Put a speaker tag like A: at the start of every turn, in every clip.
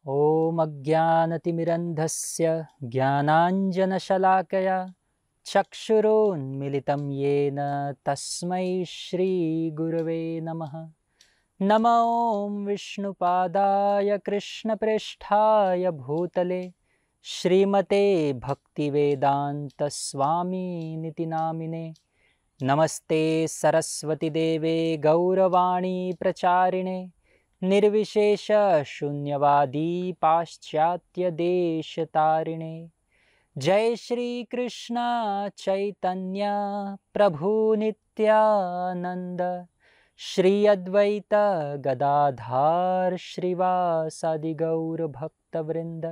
A: ॐ अज्ञानतिमिरन्धस्य ज्ञानाञ्जनशलाकया चक्षुरोन्मिलितं येन तस्मै श्रीगुरवे नमः। नमो विष्णुपादाय कृष्णप्रेष्ठाय भूतले श्रीमते भक्तिवेदान्तस्वामिनिति नामिने। नमस्ते सरस्वतीदेवे गौरवाणी प्रचारिणे निर्विशेष शून्यवादी पाश्चात्य देशतारिणे। जय श्री कृष्ण चैतन्य प्रभु नित्यानंद श्री अद्वैत गदाधार श्रीवासादि गौर भक्तवृंद।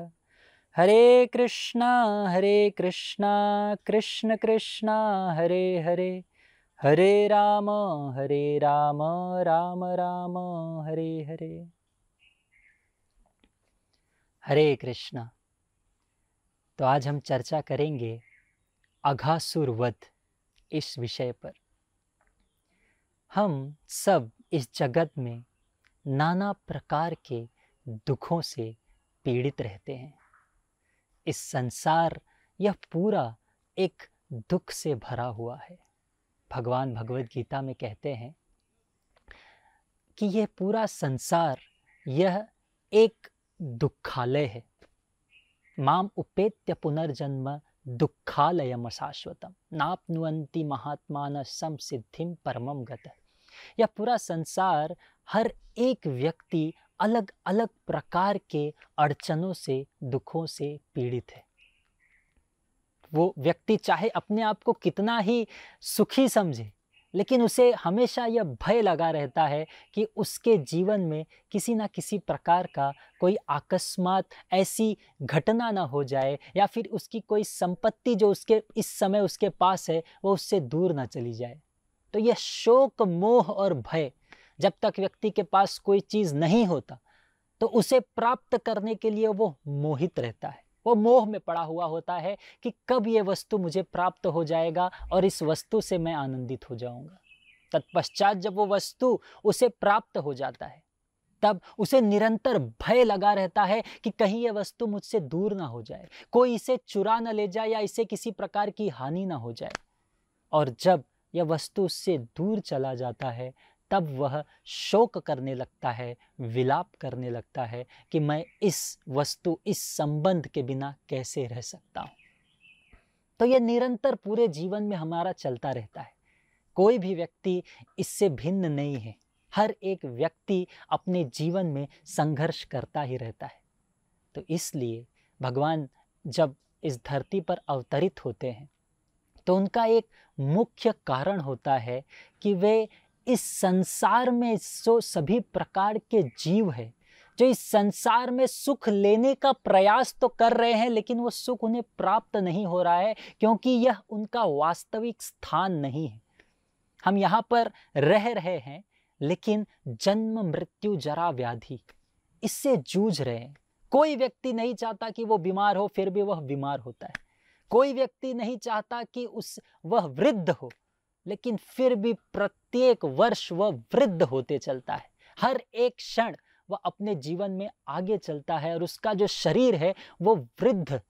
A: हरे कृष्णा कृष्ण कृष्णा हरे हरे, हरे राम राम राम हरे हरे। हरे कृष्णा। तो आज हम चर्चा करेंगे अघासुर वध इस विषय पर। हम सब इस जगत में नाना प्रकार के दुखों से पीड़ित रहते हैं। इस संसार यह पूरा एक दुख से भरा हुआ है। भगवान भगवद गीता में कहते हैं कि यह पूरा संसार यह एक दुखालय है। माम उपेत्य पुनर्जन्म दुखालयम शाश्वतम नाप्नुवन्ति महात्मान संसिद्धिम परमम गतः। यह पूरा संसार हर एक व्यक्ति अलग अलग प्रकार के अड़चनों से, दुखों से पीड़ित है। वो व्यक्ति चाहे अपने आप को कितना ही सुखी समझे, लेकिन उसे हमेशा यह भय लगा रहता है कि उसके जीवन में किसी ना किसी प्रकार का कोई अकस्मात ऐसी घटना ना हो जाए, या फिर उसकी कोई संपत्ति जो उसके इस समय उसके पास है वो उससे दूर ना चली जाए। तो यह शोक, मोह और भय, जब तक व्यक्ति के पास कोई चीज़ नहीं होता तो उसे प्राप्त करने के लिए वो मोहित रहता है। वो मोह में पड़ा हुआ होता है कि कब ये वस्तु मुझे प्राप्त हो जाएगा और इस वस्तु से मैं आनंदित हो जाऊंगा। तत्पश्चात जब वो वस्तु उसे प्राप्त हो जाता है तब उसे निरंतर भय लगा रहता है कि कहीं ये वस्तु मुझसे दूर ना हो जाए, कोई इसे चुरा न ले जाए या इसे किसी प्रकार की हानि ना हो जाए। और जब यह वस्तु उससे दूर चला जाता है तब वह शोक करने लगता है, विलाप करने लगता है कि मैं इस वस्तु, इस संबंध के बिना कैसे रह सकता हूँ। तो यह निरंतर पूरे जीवन में हमारा चलता रहता है। कोई भी व्यक्ति इससे भिन्न नहीं है। हर एक व्यक्ति अपने जीवन में संघर्ष करता ही रहता है। तो इसलिए भगवान जब इस धरती पर अवतरित होते हैं तो उनका एक मुख्य कारण होता है कि वे इस संसार में जो सभी प्रकार के जीव है, जो इस संसार में सुख लेने का प्रयास तो कर रहे हैं, लेकिन वो सुख उन्हें प्राप्त नहीं हो रहा है क्योंकि यह उनका वास्तविक स्थान नहीं है। हम यहाँ पर रह रहे हैं, लेकिन जन्म, मृत्यु, जरा, व्याधि इससे जूझ रहे हैं। कोई व्यक्ति नहीं चाहता कि वो बीमार हो, फिर भी वह बीमार होता है। कोई व्यक्ति नहीं चाहता कि वह वृद्ध हो, लेकिन फिर भी प्रत्येक वर्ष वह वृद्ध होते चलता है। हर एक क्षण वह अपने जीवन में आगे चलता है और उसका जो शरीर है वो वृद्ध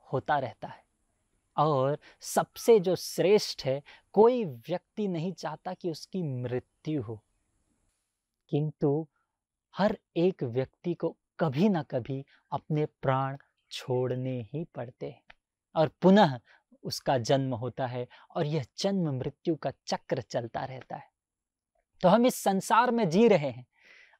A: होता रहता है। और सबसे जो श्रेष्ठ है, कोई व्यक्ति नहीं चाहता कि उसकी मृत्यु हो, किंतु हर एक व्यक्ति को कभी ना कभी अपने प्राण छोड़ने ही पड़ते हैं और पुनः उसका जन्म होता है और यह जन्म मृत्यु का चक्र चलता रहता है। तो हम इस संसार में जी रहे हैं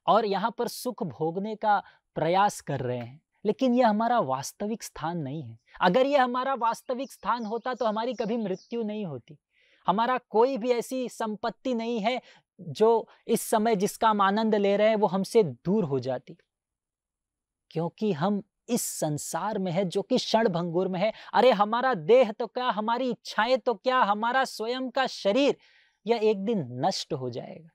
A: और यहाँ पर सुख भोगने का प्रयास कर रहे हैं, लेकिन यह हमारा वास्तविक स्थान नहीं है। अगर यह हमारा वास्तविक स्थान होता तो हमारी कभी मृत्यु नहीं होती। हमारा कोई भी ऐसी संपत्ति नहीं है जो इस समय जिसका हम आनंद ले रहे हैं वो हमसे दूर हो जाती, क्योंकि हम इस संसार में है जो कि क्षण भंगुर में है। अरे हमारा देह तो क्या, हमारी इच्छाएं तो क्या, हमारा स्वयं का शरीर यह एक दिन नष्ट हो जाएगा।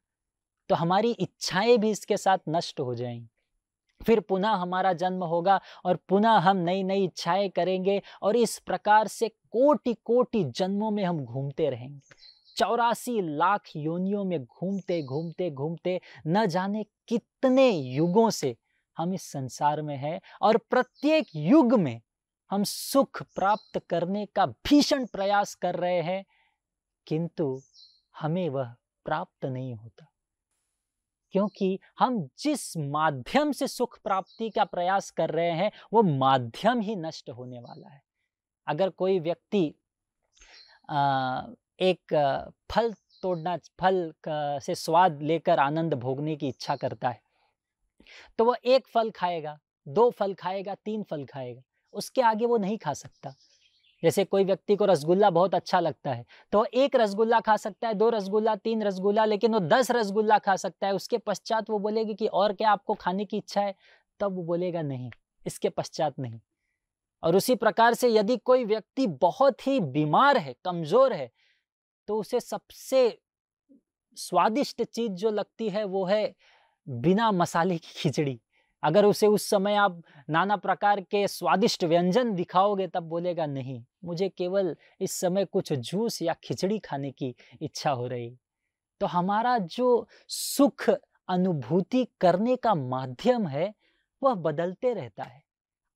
A: तो हमारी इच्छाएं भी इसके साथ नष्ट हो जाएंगी। फिर पुनः हमारा जन्म होगा और पुनः हम नई नई इच्छाएं करेंगे और इस प्रकार से कोटि कोटि जन्मों में हम घूमते रहेंगे। 84 लाख योनियों में घूमते घूमते घूमते न जाने कितने युगों से हम इस संसार में हैं और प्रत्येक युग में हम सुख प्राप्त करने का भीषण प्रयास कर रहे हैं, किंतु हमें वह प्राप्त नहीं होता, क्योंकि हम जिस माध्यम से सुख प्राप्ति का प्रयास कर रहे हैं वो माध्यम ही नष्ट होने वाला है। अगर कोई व्यक्ति एक फल से स्वाद लेकर आनंद भोगने की इच्छा करता है, तो वह 1 फल खाएगा, 2 फल खाएगा, 3 फल खाएगा, उसके आगे वो नहीं खा सकता। जैसे कोई व्यक्ति को रसगुल्ला बहुत अच्छा लगता है, तो 1 रसगुल्ला खा सकता है, 2 रसगुल्ला, 3 रसगुल्ला, लेकिन वो 10 रसगुल्ला खा सकता है। उसके पश्चात वो बोलेगी कि और क्या आपको खाने की इच्छा है? तब वो बोलेगा नहीं, इसके पश्चात नहीं। और उसी प्रकार से यदि कोई व्यक्ति बहुत ही बीमार है, कमजोर है, तो उसे सबसे स्वादिष्ट चीज जो लगती है वो है बिना मसाले की खिचड़ी। अगर उसे उस समय आप नाना प्रकार के स्वादिष्ट व्यंजन दिखाओगे तब बोलेगा नहीं, मुझे केवल इस समय कुछ जूस या खिचड़ी खाने की इच्छा हो रही। तो हमारा जो सुख अनुभूति करने का माध्यम है वह बदलते रहता है,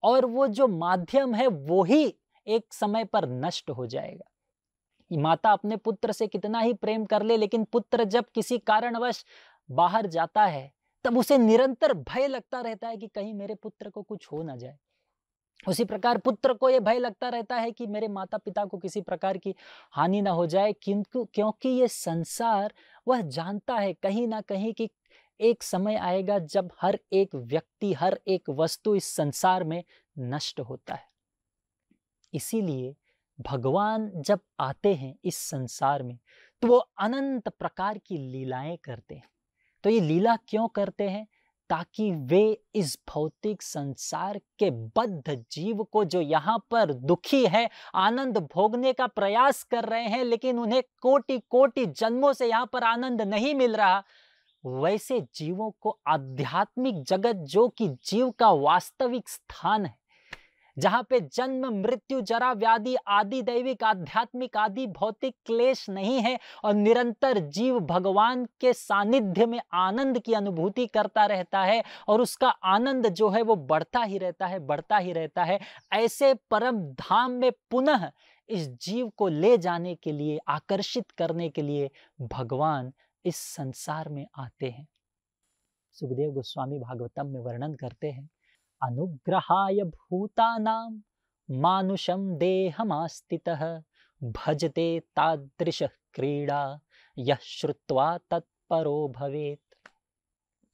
A: और वो जो माध्यम है वो ही एक समय पर नष्ट हो जाएगा। माता अपने पुत्र से कितना ही प्रेम कर ले, लेकिन पुत्र जब किसी कारणवश बाहर जाता है तब उसे निरंतर भय लगता रहता है कि कहीं मेरे पुत्र को कुछ हो ना जाए। उसी प्रकार पुत्र को यह भय लगता रहता है कि मेरे माता पिता को किसी प्रकार की हानि ना हो जाए, क्योंकि ये संसार वह जानता है कहीं ना कहीं कि एक समय आएगा जब हर एक व्यक्ति, हर एक वस्तु इस संसार में नष्ट होता है। इसीलिए भगवान जब आते हैं इस संसार में तो वो अनंत प्रकार की लीलाएं करते हैं। तो ये लीला क्यों करते हैं? ताकि वे इस भौतिक संसार के बद्ध जीव को, जो यहाँ पर दुखी है, आनंद भोगने का प्रयास कर रहे हैं लेकिन उन्हें कोटि कोटि जन्मों से यहाँ पर आनंद नहीं मिल रहा, वैसे जीवों को आध्यात्मिक जगत, जो कि जीव का वास्तविक स्थान है, जहां पे जन्म मृत्यु जरा व्याधि आदि दैविक आध्यात्मिक आदि भौतिक क्लेश नहीं है, और निरंतर जीव भगवान के सानिध्य में आनंद की अनुभूति करता रहता है, और उसका आनंद जो है वो बढ़ता ही रहता है, बढ़ता ही रहता है। ऐसे परम धाम में पुनः इस जीव को ले जाने के लिए, आकर्षित करने के लिए भगवान इस संसार में आते हैं। सुखदेव गोस्वामी भागवतम में वर्णन करते हैं, अनुग्रहाय भूतानां मानुषं देहमास्तितः भजते तादृश क्रीड़ा यः श्रुत्वा तत्परो भवेत्।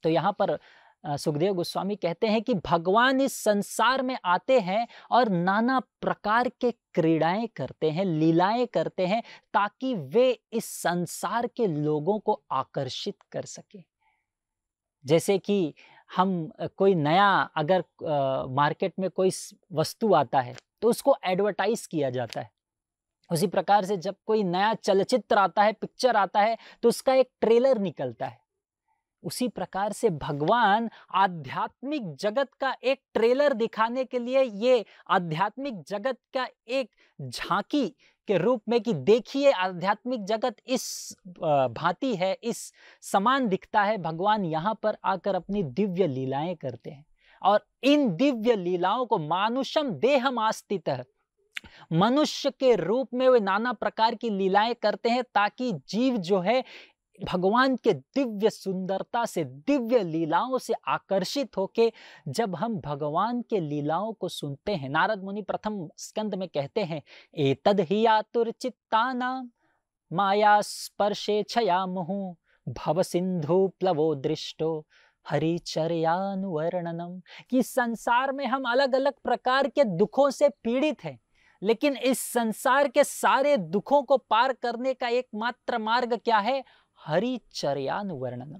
A: तो यहाँ पर सुखदेव गोस्वामी कहते हैं कि भगवान इस संसार में आते हैं और नाना प्रकार के क्रीड़ाएं करते हैं, लीलाएं करते हैं, ताकि वे इस संसार के लोगों को आकर्षित कर सके। जैसे कि हम कोई नया अगर मार्केट में कोई वस्तु आता है तो उसको एडवर्टाइज किया जाता है। उसी प्रकार से जब कोई नया चलचित्र आता है, पिक्चर आता है, तो उसका एक ट्रेलर निकलता है। उसी प्रकार से भगवान आध्यात्मिक जगत का एक ट्रेलर दिखाने के लिए ये आध्यात्मिक जगत का एक झांकी के रूप में कि देखिए आध्यात्मिक जगत इस भांति है, इस समान दिखता है, भगवान यहाँ पर आकर अपनी दिव्य लीलाएं करते हैं। और इन दिव्य लीलाओं को मानुषम देहमास्तितः, मनुष्य के रूप में वे नाना प्रकार की लीलाएं करते हैं, ताकि जीव जो है भगवान के दिव्य सुंदरता से, दिव्य लीलाओं से आकर्षित होके, जब हम भगवान के लीलाओं को सुनते हैं, नारद मुनि प्रथम स्कंद में कहते हैं, एतद हि आतुर चित्तानां माया स्पर्शे छयामुहु भव सिंधु प्लवो दृष्टो हरिचर्यानुवर्णनम, कि संसार में हम अलग अलग प्रकार के दुखों से पीड़ित हैं, लेकिन इस संसार के सारे दुखों को पार करने का एकमात्र मार्ग क्या है? हरिचर्यानुवर्णनम,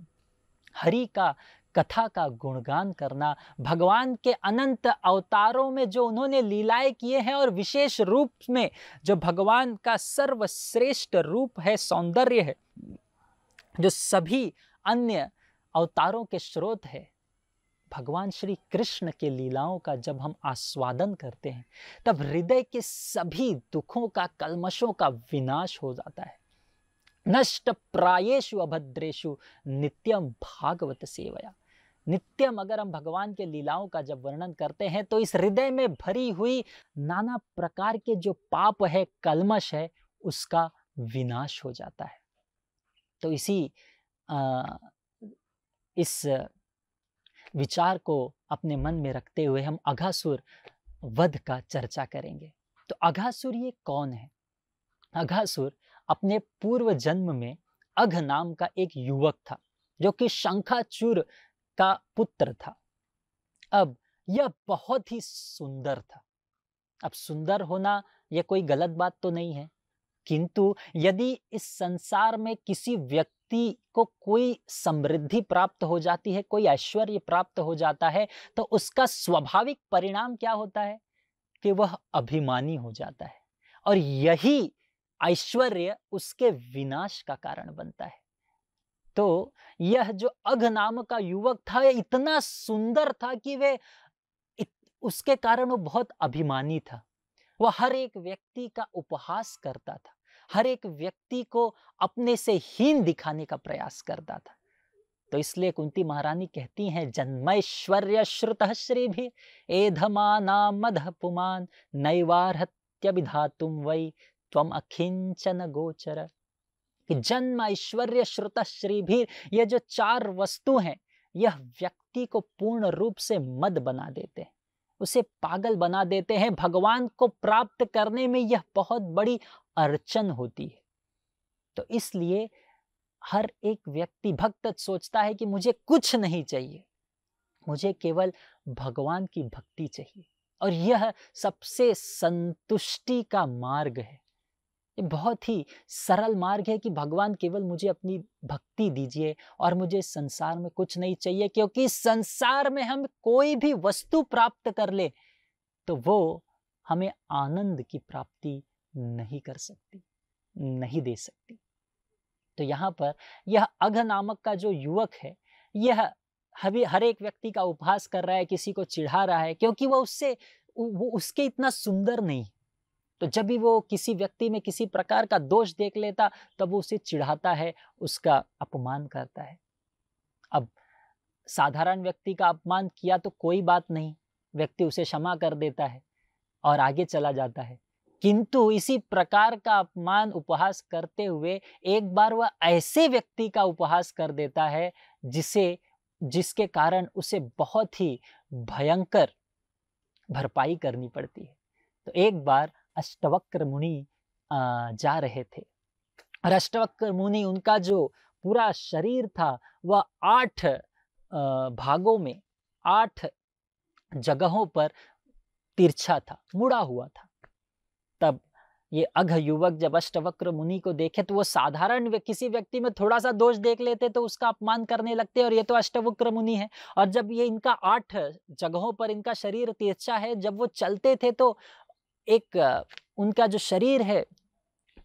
A: हरि का कथा का गुणगान करना, भगवान के अनंत अवतारों में जो उन्होंने लीलाएं किए हैं, और विशेष रूप में जो भगवान का सर्वश्रेष्ठ रूप है, सौंदर्य है, जो सभी अन्य अवतारों के स्रोत है, भगवान श्री कृष्ण के लीलाओं का जब हम आस्वादन करते हैं, तब हृदय के सभी दुखों का, कल्मशों का विनाश हो जाता है। नष्ट प्रायेषु अभद्रेषु नित्यम भागवत सेवया, नित्यम अगर हम भगवान के लीलाओं का जब वर्णन करते हैं तो इस हृदय में भरी हुई नाना प्रकार के जो पाप है, कल्मश है, उसका विनाश हो जाता है। तो इस विचार को अपने मन में रखते हुए हम अघासुर वध का चर्चा करेंगे। तो अघासुर ये कौन है? अघासुर अपने पूर्व जन्म में अघ नाम का एक युवक था जो कि शंखाचूर का पुत्र था। अब यह बहुत ही सुंदर था। अब सुंदर होना यह कोई गलत बात तो नहीं है, किंतु यदि इस संसार में किसी व्यक्ति को कोई समृद्धि प्राप्त हो जाती है, कोई ऐश्वर्य प्राप्त हो जाता है, तो उसका स्वाभाविक परिणाम क्या होता है कि वह अभिमानी हो जाता है और यही ऐश्वर्य उसके विनाश का कारण बनता है। तो यह जो अघ नाम का युवक था, यह इतना सुंदर था कि उसके कारण वो बहुत अभिमानी था। वह हर एक व्यक्ति का उपहास करता था, हर एक व्यक्ति को अपने से हीन दिखाने का प्रयास करता था। तो इसलिए कुंती महारानी कहती हैं, जन्मैश्वर्य श्रुतः श्रीभिः एधमानां मदः पुमान् नैवार्हत्यभिधातुं वै त्वम् अकिंचन गोचर। कि जन्म ऐश्वर्य श्रुतः श्रीभिः, ये जो चार वस्तु हैं, यह व्यक्ति को पूर्ण रूप से मद बना देते हैं, उसे पागल बना देते हैं। भगवान को प्राप्त करने में यह बहुत बड़ी अड़चन होती है। तो इसलिए हर एक व्यक्ति भक्त सोचता है कि मुझे कुछ नहीं चाहिए, मुझे केवल भगवान की भक्ति चाहिए, और यह सबसे संतुष्टि का मार्ग है। ये बहुत ही सरल मार्ग है कि भगवान केवल मुझे अपनी भक्ति दीजिए और मुझे संसार में कुछ नहीं चाहिए, क्योंकि संसार में हम कोई भी वस्तु प्राप्त कर ले तो वो हमें आनंद की प्राप्ति नहीं कर सकती, नहीं दे सकती। तो यहाँ पर यह अघ नामक का जो युवक है, यह हर एक व्यक्ति का उपहास कर रहा है, किसी को चिढ़ा रहा है, क्योंकि वो उसके इतना सुंदर नहीं। तो जब भी वो किसी व्यक्ति में किसी प्रकार का दोष देख लेता, तब वो उसे चिढ़ाता है, उसका अपमान करता है। अब साधारण व्यक्ति का अपमान किया तो कोई बात नहीं, व्यक्ति उसे क्षमा कर देता है और आगे चला जाता है। किंतु इसी प्रकार का अपमान, उपहास करते हुए एक बार वह ऐसे व्यक्ति का उपहास कर देता है जिसके कारण उसे बहुत ही भयंकर भरपाई करनी पड़ती है। तो एक बार अष्टवक्र मुनि जा रहे थे, और अष्टवक्र मुनि, उनका जो पूरा शरीर था वह 8 भागों में 8 जगहों पर तिरछा था, मुड़ा हुआ था। तब ये अघ युवक जब अष्टवक्र मुनि को देखे तो वो साधारण किसी व्यक्ति में थोड़ा सा दोष देख लेते तो उसका अपमान करने लगते, और ये तो अष्टवक्र मुनि है। और जब ये इनका 8 जगहों पर इनका शरीर तिरछा है, जब वो चलते थे तो एक उनका जो शरीर है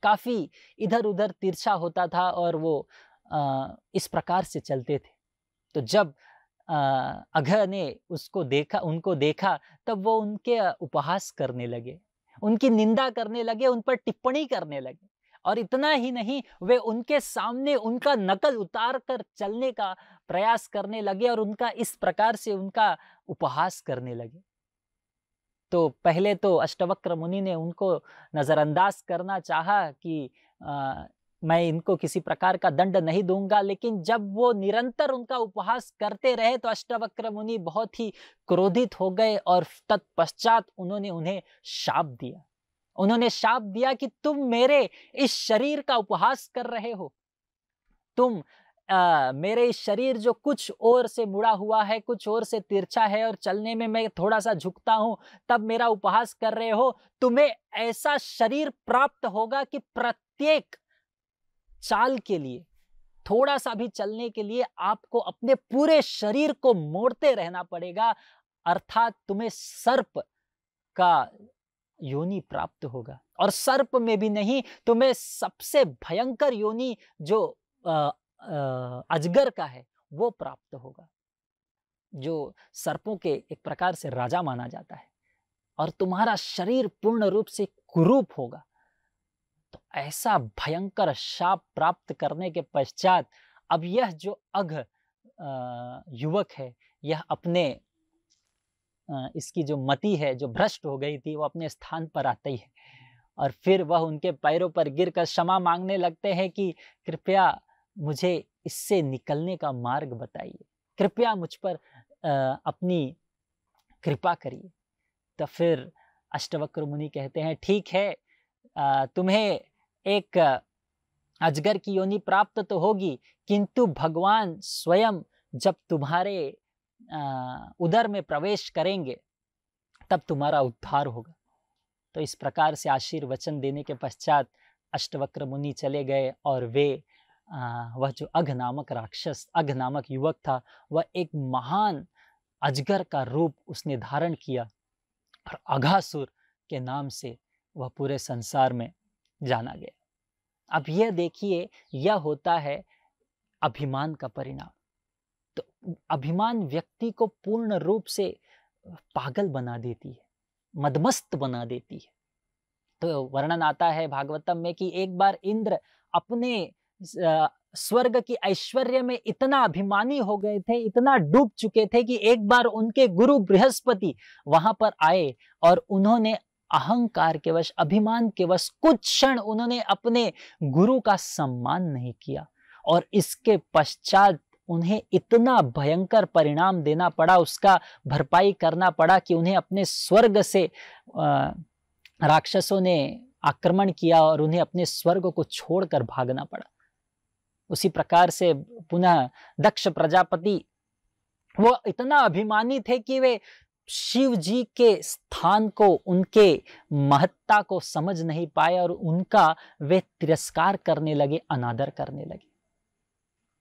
A: काफी इधर उधर तिरछा होता था, और वो इस प्रकार से चलते थे। तो जब अघ ने उनको देखा, तब वो उनके उपहास करने लगे, उनकी निंदा करने लगे, उन पर टिप्पणी करने लगे। और इतना ही नहीं, वे उनके सामने उनका नकल उतार कर चलने का प्रयास करने लगे और उनका इस प्रकार से उनका उपहास करने लगे। तो पहले तो अष्टवक्र मुनि ने उनको नजरअंदाज करना चाहा कि मैं इनको किसी प्रकार का दंड नहीं दूंगा, लेकिन जब वो निरंतर उनका उपहास करते रहे तो अष्टवक्र मुनि बहुत ही क्रोधित हो गए, और तत्पश्चात उन्होंने उन्हें शाप दिया। उन्होंने शाप दिया कि तुम मेरे इस शरीर का उपहास कर रहे हो, तुम मेरे इस शरीर जो कुछ और से मुड़ा हुआ है, कुछ और से तिरछा है, और चलने में मैं थोड़ा सा झुकता हूं, तब मेरा उपहास कर रहे हो। तुम्हें ऐसा शरीर प्राप्त होगा कि प्रत्येक चाल के लिए, थोड़ा सा भी चलने के लिए आपको अपने पूरे शरीर को मोड़ते रहना पड़ेगा, अर्थात तुम्हें सर्प का योनि प्राप्त होगा। और सर्प में भी नहीं, तुम्हें सबसे भयंकर योनि जो अजगर का है वो प्राप्त होगा, जो सर्पों के एक प्रकार से राजा माना जाता है, और तुम्हारा शरीर पूर्ण रूप से कुरूप होगा। तो ऐसा भयंकर शाप प्राप्त करने के पश्चात अब यह जो अघ युवक है, यह अपने इसकी जो मति है, जो भ्रष्ट हो गई थी, वो अपने स्थान पर आती है और फिर वह उनके पैरों पर गिरकर क्षमा मांगने लगते हैं कि कृपया मुझे इससे निकलने का मार्ग बताइए, कृपया मुझ पर अपनी कृपा करिए। तो फिर अष्टवक्र मुनि कहते हैं, ठीक है, तुम्हें एक अजगर की योनि प्राप्त तो होगी, किंतु भगवान स्वयं जब तुम्हारे उदर में प्रवेश करेंगे तब तुम्हारा उद्धार होगा। तो इस प्रकार से आशीर्वचन देने के पश्चात अष्टवक्र मुनि चले गए और वे वह जो अघ नामक राक्षस, अघ नामक युवक था, वह एक महान अजगर का रूप उसने धारण किया और अघासुर के नाम से वह पूरे संसार में जाना गया। अब यह देखिए, यह होता है अभिमान का परिणाम। तो अभिमान व्यक्ति को पूर्ण रूप से पागल बना देती है, मदमस्त बना देती है। तो वर्णन आता है भागवतम में कि एक बार इंद्र अपने स्वर्ग की ऐश्वर्य में इतना अभिमानी हो गए थे, इतना डूब चुके थे कि एक बार उनके गुरु बृहस्पति वहां पर आए और उन्होंने अहंकार के वश, अभिमान के वश कुछ क्षण उन्होंने अपने गुरु का सम्मान नहीं किया और इसके पश्चात उन्हें इतना भयंकर परिणाम देना पड़ा, उसका भरपाई करना पड़ा कि उन्हें अपने स्वर्ग से राक्षसों ने आक्रमण किया और उन्हें अपने स्वर्ग को छोड़कर भागना पड़ा। उसी प्रकार से पुनः दक्ष प्रजापति, वो इतना अभिमानी थे कि वे शिव जी के स्थान को, उनके महत्ता को समझ नहीं पाए और उनका वे तिरस्कार करने लगे, अनादर करने लगे।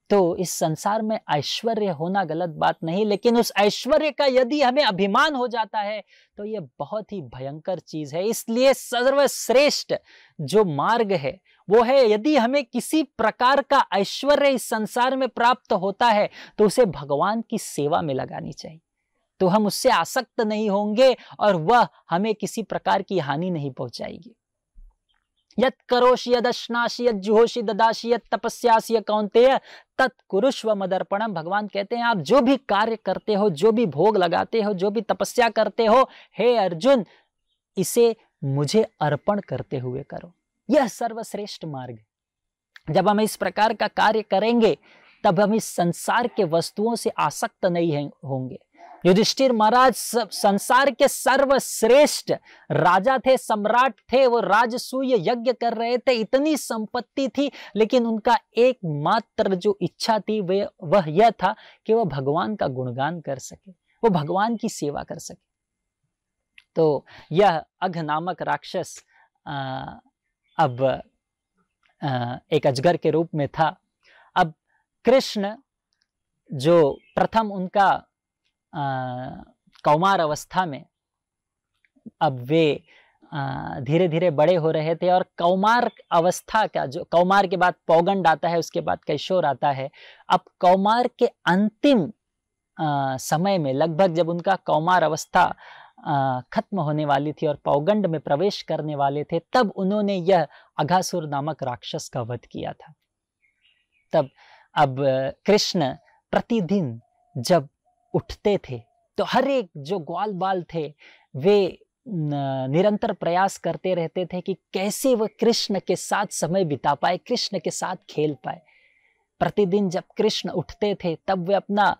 A: तो इस संसार में ऐश्वर्य होना गलत बात नहीं, लेकिन उस ऐश्वर्य का यदि हमें अभिमान हो जाता है तो ये बहुत ही भयंकर चीज है। इसलिए सर्वश्रेष्ठ जो मार्ग है वो है, यदि हमें किसी प्रकार का ऐश्वर्य इस संसार में प्राप्त होता है तो उसे भगवान की सेवा में लगानी चाहिए, तो हम उससे आसक्त नहीं होंगे और वह हमें किसी प्रकार की हानि नहीं पहुंचाएगी। यत् करोषि यदश्नासि यज्जुहोषि ददासि यत् तपस्यासि य कौन्तेय तत्कुरुष्व मदर्पणम। भगवान कहते हैं, आप जो भी कार्य करते हो, जो भी भोग लगाते हो, जो भी तपस्या करते हो, हे अर्जुन, इसे मुझे अर्पण करते हुए करो। यह सर्वश्रेष्ठ मार्ग है। जब हम इस प्रकार का कार्य करेंगे तब हम इस संसार के वस्तुओं से आसक्त नहीं होंगे। युधिष्ठिर महाराज संसार के सर्वश्रेष्ठ राजा थे, सम्राट थे, वो राजसूय यज्ञ कर रहे थे, इतनी संपत्ति थी, लेकिन उनका एकमात्र जो इच्छा थी वह यह था कि वह भगवान का गुणगान कर सके, वो भगवान की सेवा कर सके। तो यह अघ नामक राक्षस अब एक अजगर के रूप में था। अब कृष्ण जो प्रथम उनका कौमार अवस्था में, अब वे धीरे धीरे बड़े हो रहे थे और कौमार अवस्था का, जो कौमार के बाद पौगंड आता है, उसके बाद कैशोर आता है। अब कौमार के अंतिम समय में, लगभग जब उनका कौमार अवस्था खत्म होने वाली थी और पौगंड में प्रवेश करने वाले थे, तब उन्होंने यह अघासुर नामक राक्षस का वध किया था। तब अब कृष्ण प्रतिदिन जब उठते थे तो हर एक जो ग्वाल बाल थे वे निरंतर प्रयास करते रहते थे कि कैसे वह कृष्ण के साथ समय बिता पाए, कृष्ण के साथ खेल पाए। प्रतिदिन जब कृष्ण उठते थे तब वे अपना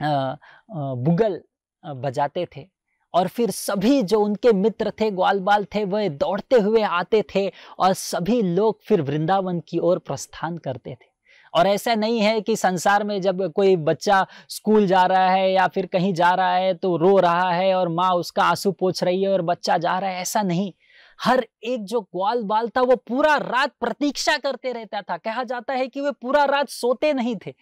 A: बुगल बजाते थे और फिर सभी जो उनके मित्र थे, ग्वाल बाल थे, वह दौड़ते हुए आते थे और सभी लोग फिर वृंदावन की ओर प्रस्थान करते थे। और ऐसा नहीं है कि संसार में जब कोई बच्चा स्कूल जा रहा है या फिर कहीं जा रहा है तो रो रहा है और माँ उसका आंसू पोंछ रही है और बच्चा जा रहा है, ऐसा नहीं। हर एक जो ग्वाल बाल था वो पूरा रात प्रतीक्षा करते रहता था। कहा जाता है कि वे पूरा रात सोते नहीं थे।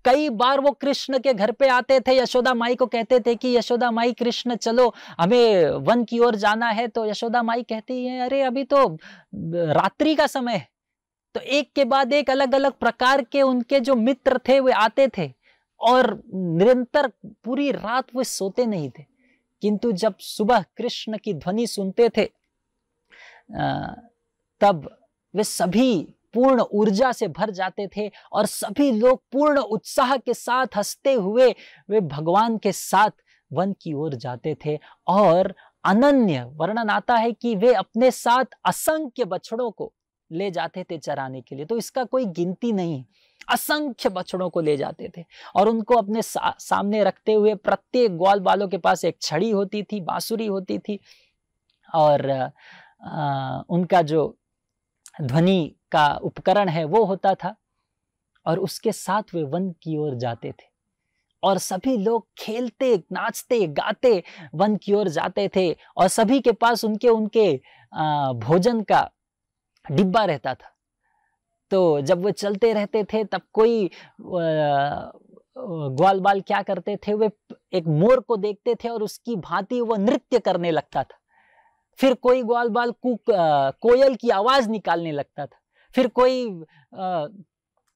A: कई बार वो कृष्ण के घर पे आते थे, यशोदा माई को कहते थे कि यशोदा माई, कृष्ण चलो हमें वन की ओर जाना है। तो यशोदा माई कहती है, अरे अभी तो रात्रि का समय है। तो एक के बाद एक अलग अलग प्रकार के उनके जो मित्र थे वे आते थे और निरंतर पूरी रात वे सोते नहीं थे। किंतु जब सुबह कृष्ण की ध्वनि सुनते थे तब वे सभी पूर्ण ऊर्जा से भर जाते थे और सभी लोग पूर्ण उत्साह के साथ हंसते हुए वे भगवान के साथ वन की ओर जाते थे। और अनन्य वर्णन आता है कि वे अपने साथ असंख्य बछड़ों को ले जाते थे चराने के लिए, तो इसका कोई गिनती नहीं, असंख्य बछड़ों को ले जाते थे और उनको अपने सामने रखते हुए प्रत्येक ग्वाल बालों के पास एक छड़ी होती थी, बांसुरी होती थी और उनका जो ध्वनि का उपकरण है वो होता था और उसके साथ वे वन की ओर जाते थे और सभी लोग खेलते, नाचते, गाते वन की ओर जाते थे और सभी के पास उनके भोजन का डिब्बा रहता था। तो जब वो चलते रहते थे तब कोई ग्वाल बाल क्या करते थे, वे एक मोर को देखते थे और उसकी भांति वो नृत्य करने लगता था। फिर कोई ग्वाल बाल कोयल की आवाज निकालने लगता था। फिर कोई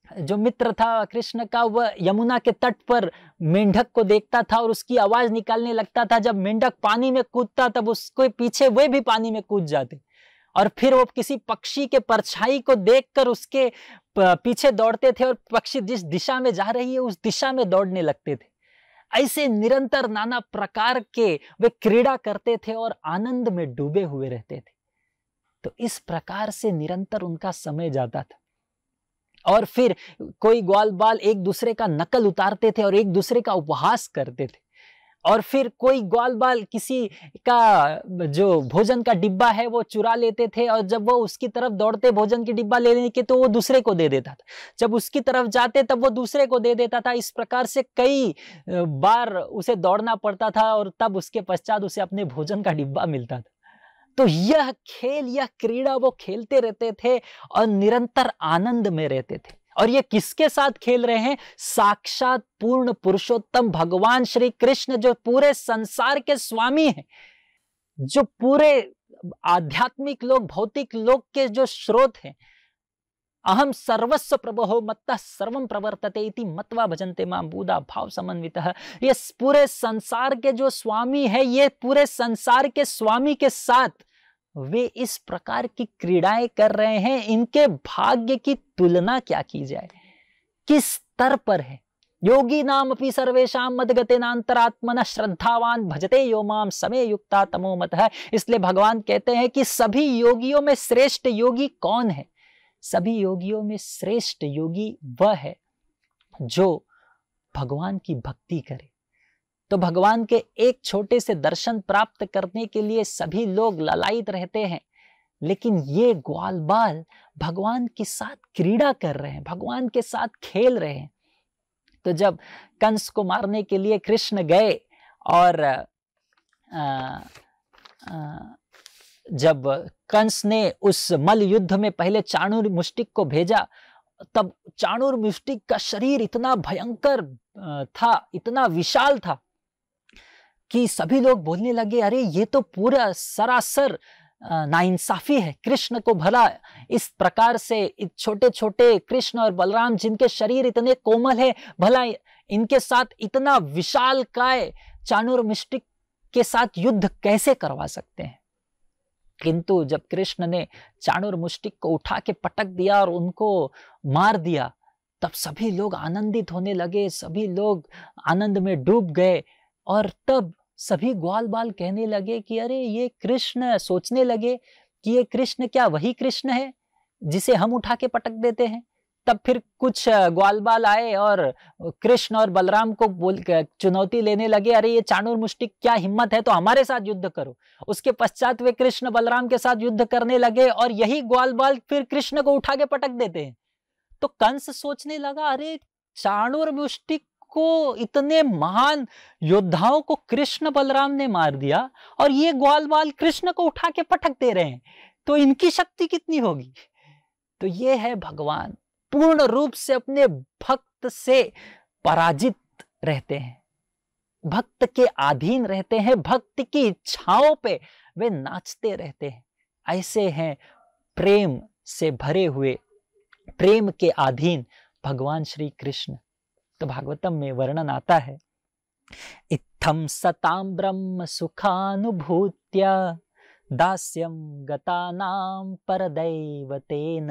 A: जो मित्र था कृष्ण का, वह यमुना के तट पर मेंढक को देखता था और उसकी आवाज निकालने लगता था। जब मेंढक पानी में कूदता तब उसके पीछे वे भी पानी में कूद जाते और फिर वो किसी पक्षी के परछाई को देखकर उसके पीछे दौड़ते थे और पक्षी जिस दिशा में जा रही है उस दिशा में दौड़ने लगते थे। ऐसे निरंतर नाना प्रकार के वे क्रीड़ा करते थे और आनंद में डूबे हुए रहते थे। तो इस प्रकार से निरंतर उनका समय जाता था और फिर कोई ग्वाल बाल एक दूसरे का नकल उतारते थे और एक दूसरे का उपहास करते थे और फिर कोई ग्वाल बाल किसी का जो भोजन का डिब्बा है वो चुरा लेते थे और जब वो उसकी तरफ दौड़ते भोजन की डिब्बा लेने के तो वो दूसरे को दे देता था, जब उसकी तरफ जाते तब वो दूसरे को दे देता था। इस प्रकार से कई बार उसे दौड़ना पड़ता था और तब उसके पश्चात उसे अपने भोजन का डिब्बा मिलता था। तो यह खेल, यह क्रीड़ा वो खेलते रहते थे और निरंतर आनंद में रहते थे। और ये किसके साथ खेल रहे हैं? साक्षात पूर्ण पुरुषोत्तम भगवान श्री कृष्ण, जो पूरे संसार के स्वामी हैं, जो पूरे आध्यात्मिक लोक, भौतिक लोक के जो स्रोत हैं। अहम सर्वस्व प्रभो मत्तः सर्वं प्रवर्तते इति मत्वा भजन्ते मां बुधा भाव समन्वितः। ये पूरे संसार के जो स्वामी है, ये पूरे संसार के स्वामी के साथ वे इस प्रकार की क्रीड़ाएं कर रहे हैं। इनके भाग्य की तुलना क्या की जाए, किस स्तर पर है। योगी नाम अपि सर्वेशाम मदगतेनांतरात्मना श्रद्धावान भजते यो माम समय युक्ता तमोमतः। इसलिए भगवान कहते हैं कि सभी योगियों में श्रेष्ठ योगी कौन है? सभी योगियों में श्रेष्ठ योगी वह है जो भगवान की भक्ति करे। तो भगवान के एक छोटे से दर्शन प्राप्त करने के लिए सभी लोग ललायित रहते हैं, लेकिन ये ग्वाल बाल भगवान के साथ क्रीड़ा कर रहे हैं, भगवान के साथ खेल रहे हैं। तो जब कंस को मारने के लिए कृष्ण गए और जब कंस ने उस मल्ल युद्ध में पहले चाणूर मुष्टिक को भेजा, तब चाणूर मुष्टिक का शरीर इतना भयंकर था, इतना विशाल था कि सभी लोग बोलने लगे, अरे ये तो पूरा सरासर नाइंसाफी है। कृष्ण को भला इस प्रकार से छोटे छोटे कृष्ण और बलराम, जिनके शरीर इतने कोमल है, भला इनके साथ इतना विशाल काय चाणूर मुष्टिक के साथ युद्ध कैसे करवा सकते हैं। किंतु जब कृष्ण ने चाणूर मुष्टिक को उठा के पटक दिया और उनको मार दिया, तब सभी लोग आनंदित होने लगे, सभी लोग आनंद में डूब गए। और तब सभी ग्वाल बाल कहने लगे कि अरे ये कृष्ण, सोचने लगे कि ये कृष्ण क्या वही कृष्ण है जिसे हम उठा के पटक देते हैं। तब फिर कुछ ग्वाल बाल आए और कृष्ण और बलराम को चुनौती लेने लगे, अरे ये चाणूर मुष्टिक क्या हिम्मत है तो हमारे साथ युद्ध करो। उसके पश्चात वे कृष्ण बलराम के साथ युद्ध करने लगे और यही ग्वाल बाल फिर कृष्ण को उठा के पटक देते हैं। तो कंस सोचने लगा, अरे चाणूर मुष्टिक को, इतने महान योद्धाओं को कृष्ण बलराम ने मार दिया और ये ग्वाल बाल कृष्ण को उठा के पटक दे रहे हैं, तो इनकी शक्ति कितनी होगी। तो ये है भगवान, पूर्ण रूप से अपने भक्त से पराजित रहते हैं, भक्त के अधीन रहते हैं, भक्त की इच्छाओं पे वे नाचते रहते हैं। ऐसे हैं प्रेम से भरे हुए, प्रेम के अधीन भगवान श्री कृष्ण। तो भागवतम में वर्णन आता है, इत्थम सताम ब्रह्म सुखानुभूत्या दास्यं गतानां परदैवतेन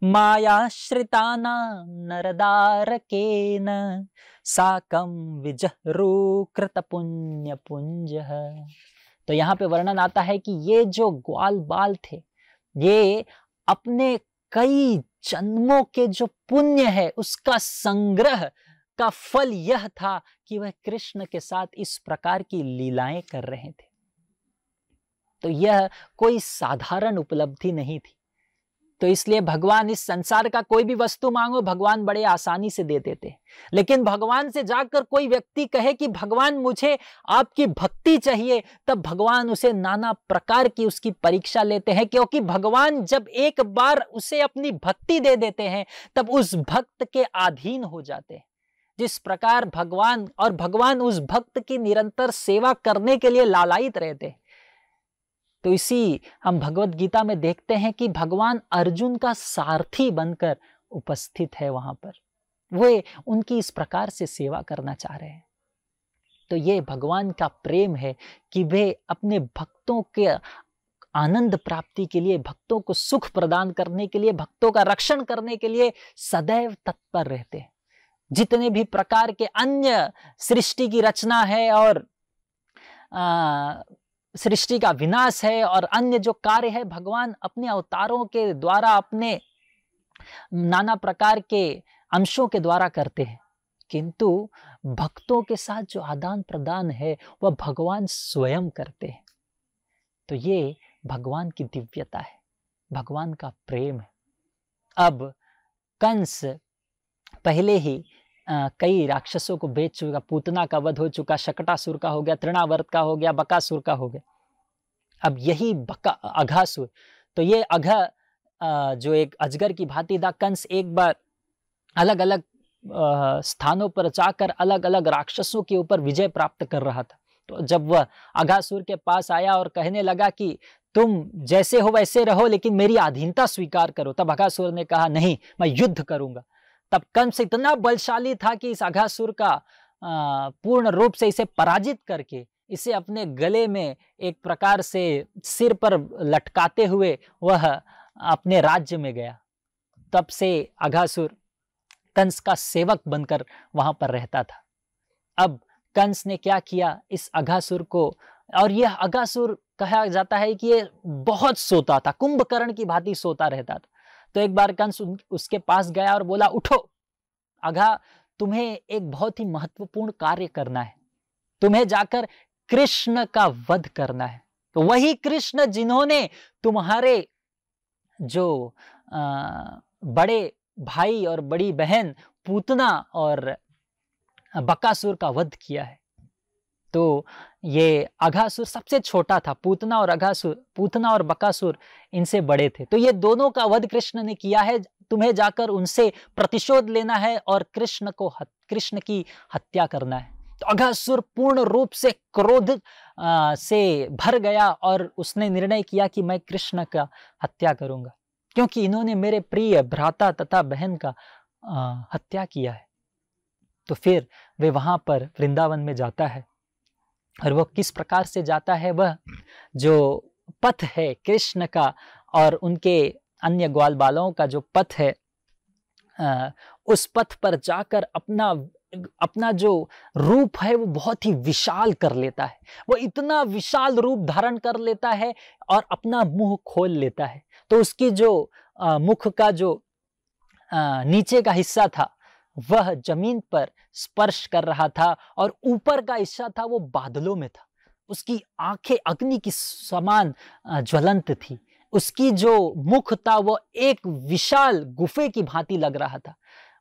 A: मायाश्रितानां नरदारकेन साकं विजहरूकृतपुण्यपुञ्जः। तो यहाँ पे वर्णन आता है कि ये जो ग्वाल बाल थे, ये अपने कई जन्मों के जो पुण्य है उसका संग्रह का फल यह था कि वह कृष्ण के साथ इस प्रकार की लीलाएं कर रहे थे। तो यह कोई साधारण उपलब्धि नहीं थी। तो इसलिए भगवान, इस संसार का कोई भी वस्तु मांगो भगवान बड़े आसानी से दे देते हैं, लेकिन भगवान से जाकर कोई व्यक्ति कहे कि भगवान मुझे आपकी भक्ति चाहिए, तब भगवान उसे नाना प्रकार की उसकी परीक्षा लेते हैं, क्योंकि भगवान जब एक बार उसे अपनी भक्ति दे देते हैं तब उस भक्त के अधीन हो जाते हैं। जिस प्रकार भगवान उस भक्त की निरंतर सेवा करने के लिए लालायित रहते हैं। तो इसी हम भगवत गीता में देखते हैं कि भगवान अर्जुन का सारथी बनकर उपस्थित है वहां पर, वे उनकी इस प्रकार से सेवा करना चाह रहे हैं। तो ये भगवान का प्रेम है कि वे अपने भक्तों के आनंद प्राप्ति के लिए, भक्तों को सुख प्रदान करने के लिए, भक्तों का रक्षण करने के लिए सदैव तत्पर रहते हैं। जितने भी प्रकार के अन्य सृष्टि की रचना है और सृष्टि का विनाश है और अन्य जो कार्य है, भगवान अपने अवतारों के द्वारा, अपने नाना प्रकार के अंशों के द्वारा करते हैं, किंतु भक्तों के साथ जो आदान प्रदान है वह भगवान स्वयं करते हैं। तो ये भगवान की दिव्यता है, भगवान का प्रेम है। अब कंस पहले ही कई राक्षसों को बेच चुका, पूतना का वध हो चुका, शकटासुर का हो गया, तृणावर्त का हो गया, बकासुर का हो गया। अब यही अघासुर, तो ये अघा जो एक अजगर की भांति था, कंस एक बार अलग अलग स्थानों पर जाकर अलग अलग राक्षसों के ऊपर विजय प्राप्त कर रहा था। तो जब वह अघासुर के पास आया और कहने लगा कि तुम जैसे हो वैसे रहो, लेकिन मेरी अधीनता स्वीकार करो, तब अघासुर ने कहा नहीं, मैं युद्ध करूंगा। तब कंस इतना बलशाली था कि इस अघासुर का पूर्ण रूप से इसे पराजित करके इसे अपने गले में एक प्रकार से सिर पर लटकाते हुए वह अपने राज्य में गया। तब से अघासुर कंस का सेवक बनकर वहां पर रहता था। अब कंस ने क्या किया, इस अघासुर को, और यह अघासुर कहा जाता है कि ये बहुत सोता था, कुंभकर्ण की भांति सोता रहता था। तो एक बार कंस उसके पास गया और बोला, उठो अघा, तुम्हें एक बहुत ही महत्वपूर्ण कार्य करना है, तुम्हें जाकर कृष्ण का वध करना है। तो वही कृष्ण जिन्होंने तुम्हारे जो बड़े भाई और बड़ी बहन पूतना और बकासुर का वध किया है। तो ये अघासुर सबसे छोटा था, पूतना और बकासुर इनसे बड़े थे। तो ये दोनों का वध कृष्ण ने किया है, तुम्हें जाकर उनसे प्रतिशोध लेना है और कृष्ण की हत्या करना है। तो अघासुर पूर्ण रूप से क्रोध से भर गया और उसने निर्णय किया कि मैं कृष्ण का हत्या करूंगा, क्योंकि इन्होंने मेरे प्रिय भ्राता तथा बहन का हत्या किया है। तो फिर वे वहां पर वृंदावन में जाता है, और वह किस प्रकार से जाता है, वह जो पथ है कृष्ण का और उनके अन्य ग्वाल बालों का जो पथ है, उस पथ पर जाकर अपना जो रूप है वो बहुत ही विशाल कर लेता है। वो इतना विशाल रूप धारण कर लेता है और अपना मुंह खोल लेता है। तो उसकी जो मुख का जो नीचे का हिस्सा था वह जमीन पर स्पर्श कर रहा था, और ऊपर का हिस्सा था वो बादलों में था। उसकी आंखें अग्नि की समान ज्वलंत थी। उसकी जो मुख था वो एक विशाल गुफे की भांति लग रहा था।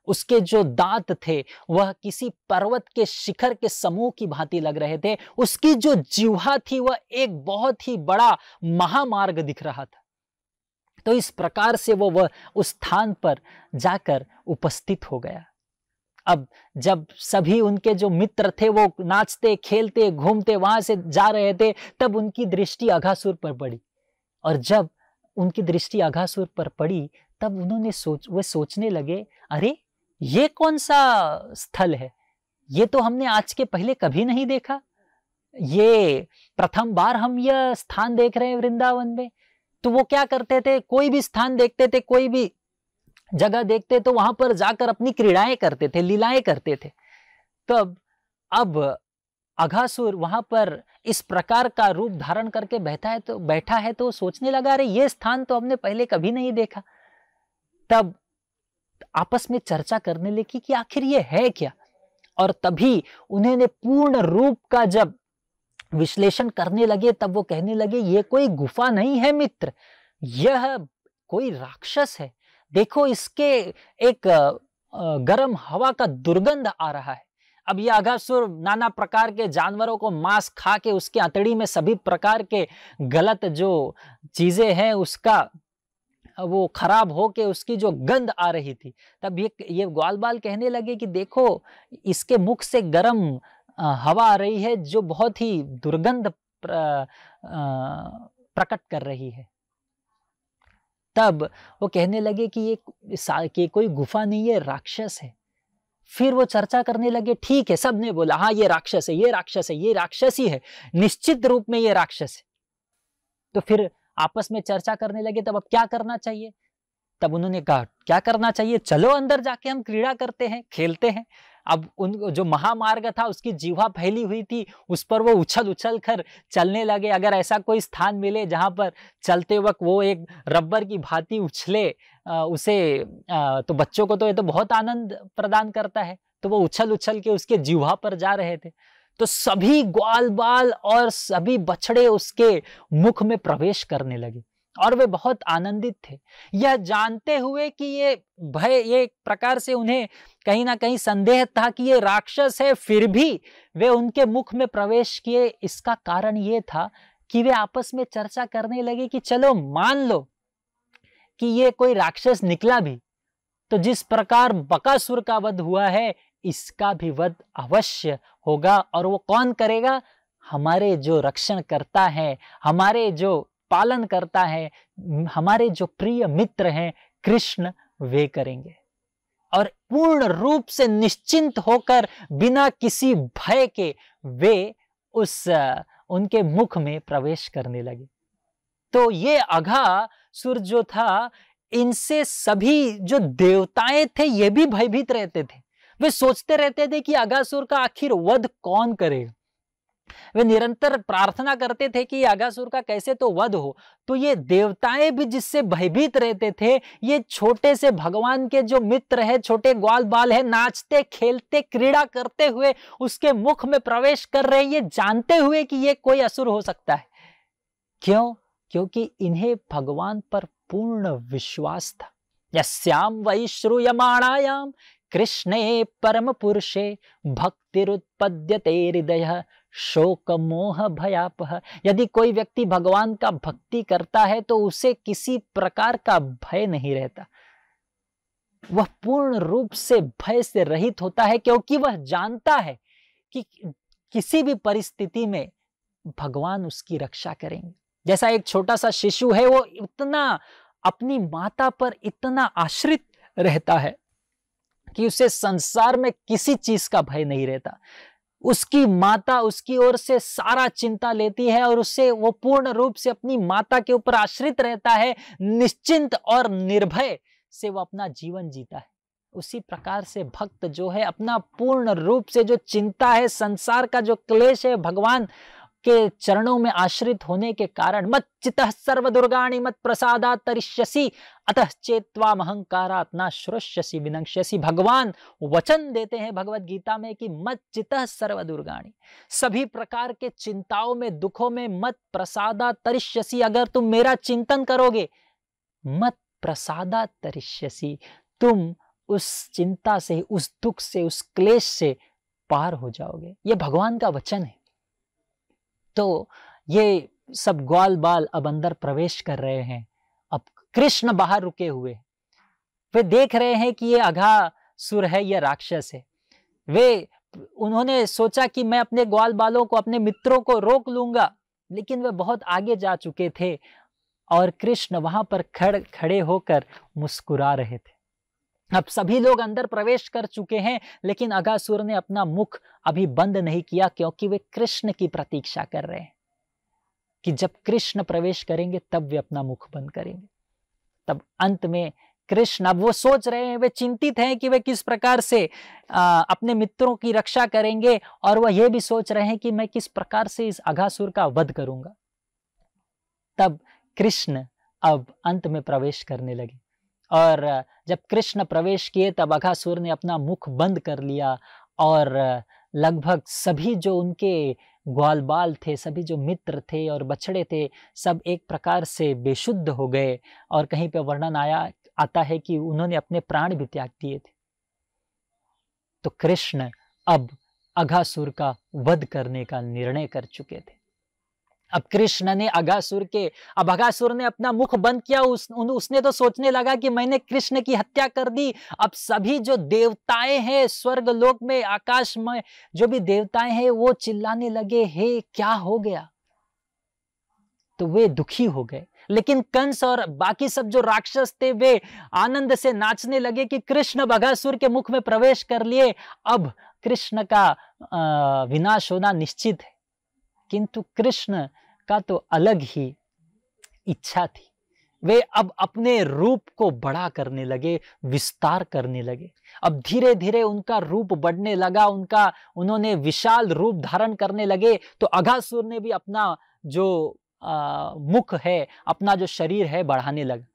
A: उसके जो दांत थे वह किसी पर्वत के शिखर के समूह की भांति लग रहे थे। उसकी जो जिह्वा थी वह एक बहुत ही बड़ा महामार्ग दिख रहा था। तो इस प्रकार से वह उस स्थान पर जाकर उपस्थित हो गया। अब जब सभी उनके जो मित्र थे वो नाचते खेलते घूमते वहां से जा रहे थे, तब उनकी दृष्टि अघासुर पर पड़ी, और जब उनकी दृष्टि अघासुर पर पड़ी तब उन्होंने वे सोचने लगे, अरे ये कौन सा स्थल है, ये तो हमने आज के पहले कभी नहीं देखा। ये प्रथम बार हम यह स्थान देख रहे हैं वृंदावन में। तो वो क्या करते थे, कोई भी स्थान देखते थे, कोई भी जगह देखते तो वहां पर जाकर अपनी क्रीड़ाएं करते थे, लीलाएं करते थे। तब अब अघासुर वहां पर इस प्रकार का रूप धारण करके बैठा है तो सोचने लगा, अरे ये स्थान तो हमने पहले कभी नहीं देखा। तब आपस में चर्चा करने लगी कि आखिर ये है क्या। और तभी उन्होंने पूर्ण रूप का जब विश्लेषण करने लगे, तब वो कहने लगे, ये कोई गुफा नहीं है मित्र, यह कोई राक्षस है। देखो इसके एक गर्म हवा का दुर्गंध आ रहा है। अब यह अघासुर नाना प्रकार के जानवरों को मांस खा के उसके अंतड़ी में सभी प्रकार के गलत जो चीजें हैं उसका वो खराब हो के उसकी जो गंध आ रही थी। तब ये ग्वाल बाल कहने लगे कि देखो इसके मुख से गर्म हवा आ रही है जो बहुत ही दुर्गंध प्रकट कर रही है। तब वो कहने लगे कि ये कोई गुफा नहीं है, राक्षस है। फिर वो चर्चा करने लगे, ठीक है, सबने बोला हाँ ये राक्षस है, ये राक्षस है, ये राक्षस ही है, निश्चित रूप में ये राक्षस है। तो फिर आपस में चर्चा करने लगे, तब अब क्या करना चाहिए। तब उन्होंने कहा क्या करना चाहिए, चलो अंदर जाके हम क्रीड़ा करते हैं, खेलते हैं। अब उन जो महामार्ग था उसकी जीवा फैली हुई थी, उस पर वो उछल उछल कर चलने लगे। अगर ऐसा कोई स्थान मिले जहां पर चलते वक्त वो एक रबर की भांति उछले उसे तो बच्चों को तो ये तो बहुत आनंद प्रदान करता है। तो वो उछल उछल के उसके जीवा पर जा रहे थे। तो सभी ग्वाल बाल और सभी बछड़े उसके मुख में प्रवेश करने लगे और वे बहुत आनंदित थे, यह जानते हुए कि ये भय, ये एक प्रकार से उन्हें कहीं ना कहीं संदेह था कि ये राक्षस है, फिर भी वे उनके मुख में प्रवेश किए। इसका कारण ये था कि वे आपस में चर्चा करने लगे कि चलो मान लो कि ये कोई राक्षस निकला भी, तो जिस प्रकार बकासुर का वध हुआ है इसका भी वध अवश्य होगा। और वो कौन करेगा, हमारे जो रक्षण करता है, हमारे जो पालन करता है, हमारे जो प्रिय मित्र हैं कृष्ण, वे करेंगे। और पूर्ण रूप से निश्चिंत होकर बिना किसी भय के वे उनके मुख में प्रवेश करने लगे। तो ये अघासुर जो था, इनसे सभी जो देवताएं थे ये भी भयभीत रहते थे। वे सोचते रहते थे कि अघासुर का आखिर वध कौन करेगा। वे निरंतर प्रार्थना करते थे कि अघासुर का कैसे तो वध हो। तो ये देवताएं भी जिससे भयभीत रहते थे, ये छोटे से भगवान के जो मित्र है, छोटे ग्वाल बाल है, नाचते खेलते क्रीड़ा करते हुए उसके मुख में प्रवेश कर रहे, ये जानते हुए कि ये कोई असुर हो सकता है। क्यों? क्योंकि इन्हें भगवान पर पूर्ण विश्वास था। यस्याम वै श्रूयमाणायाम कृष्णे परम पुरुषे भक्तिरुत्पद्यते हृदयः शोक मोह भयापह। यदि कोई व्यक्ति भगवान का भक्ति करता है तो उसे किसी प्रकार का भय नहीं रहता, वह पूर्ण रूप से भय से रहित होता है, क्योंकि वह जानता है कि किसी भी परिस्थिति में भगवान उसकी रक्षा करेंगे। जैसा एक छोटा सा शिशु है, वो इतना अपनी माता पर इतना आश्रित रहता है कि उसे संसार में किसी चीज का भय नहीं रहता। उसकी माता उसकी ओर से सारा चिंता लेती है और उससे वो पूर्ण रूप से अपनी माता के ऊपर आश्रित रहता है, निश्चिंत और निर्भय से वो अपना जीवन जीता है। उसी प्रकार से भक्त जो है अपना पूर्ण रूप से जो चिंता है, संसार का जो क्लेश है, भगवान के चरणों में आश्रित होने के कारण मत चितः सर्व दुर्गाणि मत प्रसादात् तरिष्यसि अतः चेत्त्वाम अहंकारात् न श्रोष्यसि विनक्ष्यसि। भगवान वचन देते हैं भगवत गीता में कि मत चितः सर्व दुर्गाणि, सभी प्रकार के चिंताओं में, दुखों में मत प्रसादात् तरिष्यसि, अगर तुम मेरा चिंतन करोगे, मत प्रसादात् तरिष्यसि, तुम उस चिंता से, उस दुख से, उस क्लेश से पार हो जाओगे। ये भगवान का वचन है। तो ये सब ग्वाल बाल अब अंदर प्रवेश कर रहे हैं। अब कृष्ण बाहर रुके हुए, वे देख रहे हैं कि ये अघासुर है, ये राक्षस है। उन्होंने सोचा कि मैं अपने ग्वाल बालों को, अपने मित्रों को रोक लूंगा, लेकिन वे बहुत आगे जा चुके थे और कृष्ण वहां पर खड़े होकर मुस्कुरा रहे थे। अब सभी लोग अंदर प्रवेश कर चुके हैं, लेकिन अघासुर ने अपना मुख अभी बंद नहीं किया, क्योंकि वे कृष्ण की प्रतीक्षा कर रहे हैं कि जब कृष्ण प्रवेश करेंगे तब वे अपना मुख बंद करेंगे। तब अंत में कृष्ण, अब वो सोच रहे हैं, वे चिंतित हैं कि वे किस प्रकार से अपने मित्रों की रक्षा करेंगे, और वह ये भी सोच रहे हैं कि मैं किस प्रकार से इस अघासुर का वध करूंगा। तब कृष्ण अब अंत में प्रवेश करने लगे, और जब कृष्ण प्रवेश किए तब अघासुर ने अपना मुख बंद कर लिया, और लगभग सभी जो उनके ग्वाल बाल थे, सभी जो मित्र थे और बछड़े थे, सब एक प्रकार से बेशुद्ध हो गए, और कहीं पे वर्णन आता है कि उन्होंने अपने प्राण भी त्याग दिए थे। तो कृष्ण अब अघासुर का वध करने का निर्णय कर चुके थे। अब कृष्ण ने अब अघासुर ने अपना मुख बंद किया। उसने तो सोचने लगा कि मैंने कृष्ण की हत्या कर दी। अब सभी जो देवताएं हैं स्वर्ग लोक में, आकाश में जो भी देवताएं हैं, वो चिल्लाने लगे, हे क्या हो गया। तो वे दुखी हो गए। लेकिन कंस और बाकी सब जो राक्षस थे वे आनंद से नाचने लगे कि कृष्ण बगासुर के मुख में प्रवेश कर लिए, अब कृष्ण का विनाश होना निश्चित है। किंतु कृष्ण का तो अलग ही इच्छा थी। वे अब अपने रूप को बड़ा करने लगे, विस्तार करने लगे। अब धीरे धीरे उनका रूप बढ़ने लगा, उन्होंने विशाल रूप धारण करने लगे। तो अघासुर ने भी अपना जो मुख है, अपना जो शरीर है, बढ़ाने लगा।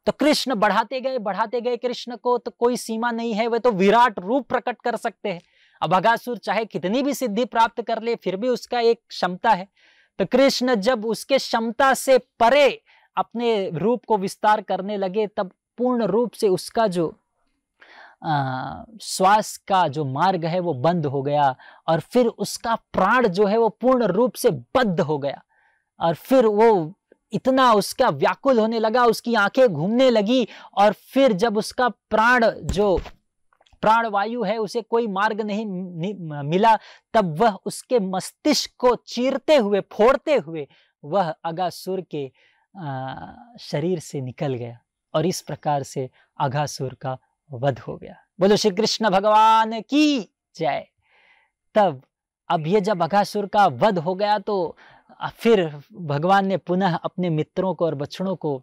A: तो कृष्ण बढ़ाते गए कृष्ण को तो कोई सीमा नहीं है, वे तो विराट रूप प्रकट कर सकते हैं। अब अघासुर चाहे कितनी भी सिद्धि प्राप्त कर ले, फिर भी उसका एक क्षमता है। तो कृष्ण जब उसके क्षमता से परे अपने रूप को विस्तार करने लगे, तब पूर्ण रूप से उसका जो श्वास का जो मार्ग है वो बंद हो गया, और फिर उसका प्राण जो है वो पूर्ण रूप से बद्ध हो गया। और फिर वो इतना उसका व्याकुल होने लगा, उसकी आंखें घूमने लगी, और फिर जब उसका प्राणवायु है उसे कोई मार्ग नहीं मिला, तब वह उसके मस्तिष्क को चीरते हुए, फोड़ते हुए वह अघासुर के शरीर से निकल गया, और इस प्रकार से अघासुर का वध हो गया। बोलो श्री कृष्ण भगवान की जय। तब अब ये जब अघासुर का वध हो गया, तो फिर भगवान ने पुनः अपने मित्रों को और बछड़ों को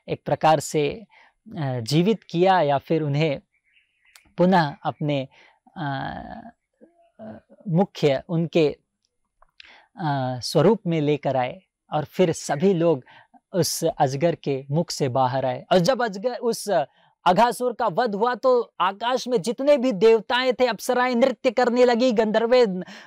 A: एक प्रकार से जीवित किया, या फिर उन्हें पुनः अपने मुख्य उनके स्वरूप में लेकर आए, और फिर सभी लोग उस अजगर के मुख से बाहर आए। और जब उस अघासुर का वध हुआ, तो आकाश में जितने भी देवताएं थे, अप्सराएं नृत्य करने लगी, गंधर्वे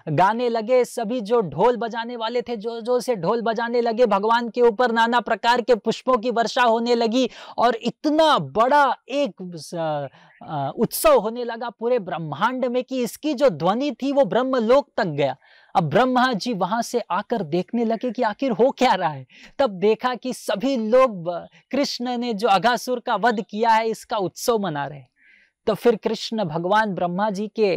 A: गाने लगे, सभी जो ढोल बजाने वाले थे जो जो से ढोल बजाने लगे, भगवान के ऊपर नाना प्रकार के पुष्पों की वर्षा होने लगी, और इतना बड़ा एक उत्सव होने लगा पूरे ब्रह्मांड में कि इसकी जो ध्वनि थी वो ब्रह्मलोक तक गया। अब ब्रह्मा जी वहां से आकर देखने लगे कि आखिर हो क्या रहा है। तब देखा कि सभी लोग कृष्ण ने जो अघासुर का वध किया है इसका उत्सव मना रहे। तो फिर कृष्ण भगवान ब्रह्मा जी के